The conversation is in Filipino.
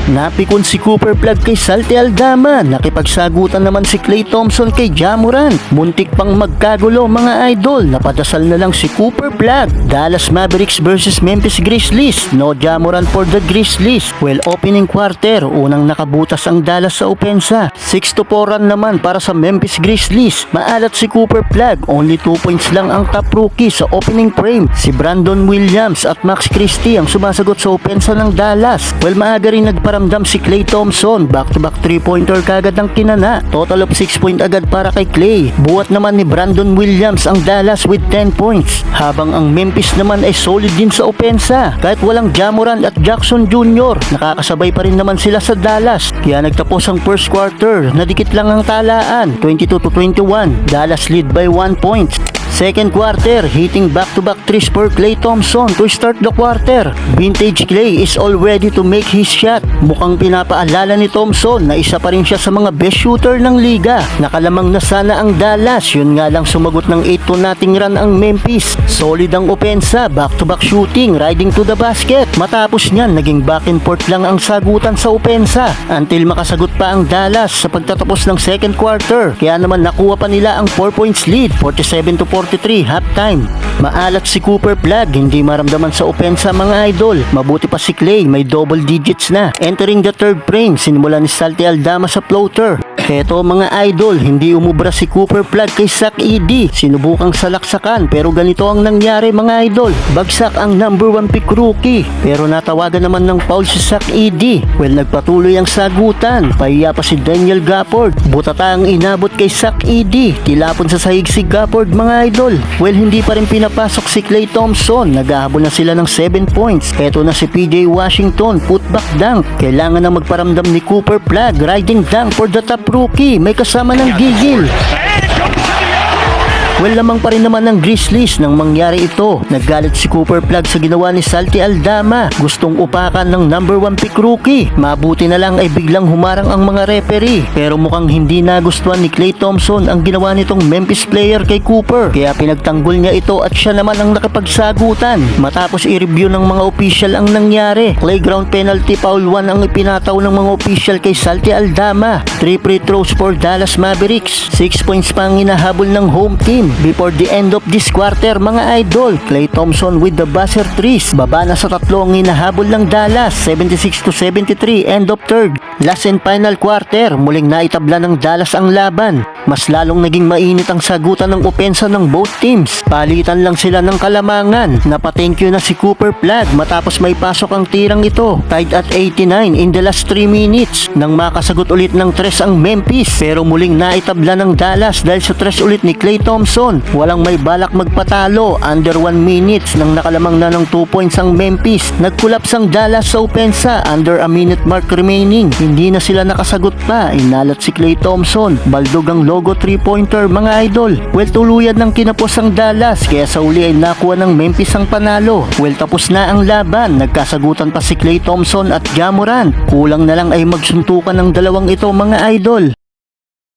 Napikon si Cooper Flag kay Salty Aldama. Nakipagsagutan naman si Klay Thompson kay Ja Morant. Muntik pang magkagulo mga idol. Napadasal na lang si Cooper Flag. Dallas Mavericks versus Memphis Grizzlies. No Ja Morant for the Grizzlies. Well, opening quarter, unang nakabutas ang Dallas sa opensa. 6-4 run naman para sa Memphis Grizzlies. Maalat si Cooper Flag. Only 2 points lang ang top rookie sa opening frame. Si Brandon Williams at Max Christie ang sumasagot sa opensa ng Dallas. Well, maaga rin nagparamdam si Klay Thompson. Back-to-back 3-pointer kagad ang kinana. Total of 6 point agad para kay Klay. Buhat naman ni Brandon Williams ang Dallas with 10 points. Habang ang Memphis naman ay solid din sa opensa. Kahit walang Ja Morant at Jackson Jr., nakakasabay pa rin naman sila sa Dallas. Kaya nagtapos ang first quarter. Nadikit lang ang talaan. 22-21. Dallas lead by 1 point. Second quarter, hitting back-to-back threes for Klay Thompson to start the quarter. Vintage Klay is all ready to make his shot. Mukhang pinapaalala ni Thompson na isa pa rin siya sa mga best shooter ng liga. Nakalamang na sana ang Dallas, yun nga lang sumagot ng 8-0 run ang Memphis. Solid ang opensa, back-to-back shooting, riding to the basket. Matapos niyan, naging back and forth lang ang sagutan sa opensa until makasagot pa ang Dallas sa pagtatapos ng second quarter. Kaya naman nakuha pa nila ang 4 points lead, 47-43 halftime. Maalat si Cooper Flag, hindi maramdaman sa opensa mga idol. Mabuti pa si Klay, may double digits na. Entering the third frame, sinimula ni Salty Aldama sa floater. Eto mga idol, hindi umubra si Cooper Flag kay Zach Edey. Sinubukang salaksakan pero ganito ang nangyari mga idol. Bagsak ang number 1 pick rookie pero natawagan naman ng foul si Zach Edey. Well, nagpatuloy ang sagutan. Pahiya pa si Daniel Gafford. Butata ang inabot kay Zach Edey. Tilapon sa sahig si Gafford mga idol. Well, hindi pa rin pinapasok si Klay Thompson. Naghahabol na sila ng 7 points. Eto na si PJ Washington, putback dunk. Kailangan na magparamdam ni Cooper Flag. Riding dunk for the top rookie. May kasama ng gigil. Well, lamang pa rin naman ng Grizzlies nang mangyari ito. Naggalit si Cooper Flag sa ginawa ni Salty Aldama. Gustong upakan ng number 1 pick rookie. Mabuti na lang ay biglang humarang ang mga referee. Pero mukhang hindi nagustuhan ni Klay Thompson ang ginawa nitong Memphis player kay Cooper. Kaya pinagtanggol niya ito at siya naman ang nakipagsagutan. Matapos i-review ng mga official ang nangyari. Playground penalty foul 1 ang ipinataw ng mga official kay Salty Aldama. 3 free throws for Dallas Mavericks. 6 points pa ang hinahabol ng home team. Before the end of this quarter mga idol, Klay Thompson with the buzzer threes. Baba na sa 3 ang hinahabol ng Dallas, 76-73, end of third. Last and final quarter, muling naitabla ng Dallas ang laban. Mas lalong naging mainit ang sagutan ng opensa ng both teams. Palitan lang sila ng kalamangan. Napa-thank you na si Cooper Flag matapos may pasok ang tirang ito. Tied at 89 in the last 3 minutes. Nang makasagot ulit ng 3 ang Memphis. Pero muling naitabla ng Dallas dahil sa 3 ulit ni Klay Thompson. Walang may balak magpatalo. Under 1 minutes nang nakalamang na ng 2 points ang Memphis. Nagkulaps ang Dallas sa opensa. Under a minute mark remaining. Hindi na sila nakasagot pa. Inalat si Klay Thompson. Baldog ang logo 3-pointer mga idol. Well, tuluyan ng kinapos ang Dallas. Kaya sa uli ay nakuha ng Memphis ang panalo. Well, tapos na ang laban. Nagkasagutan pa si Klay Thompson at Ja Morant. Kulang na lang ay magsuntukan ng dalawang ito mga idol.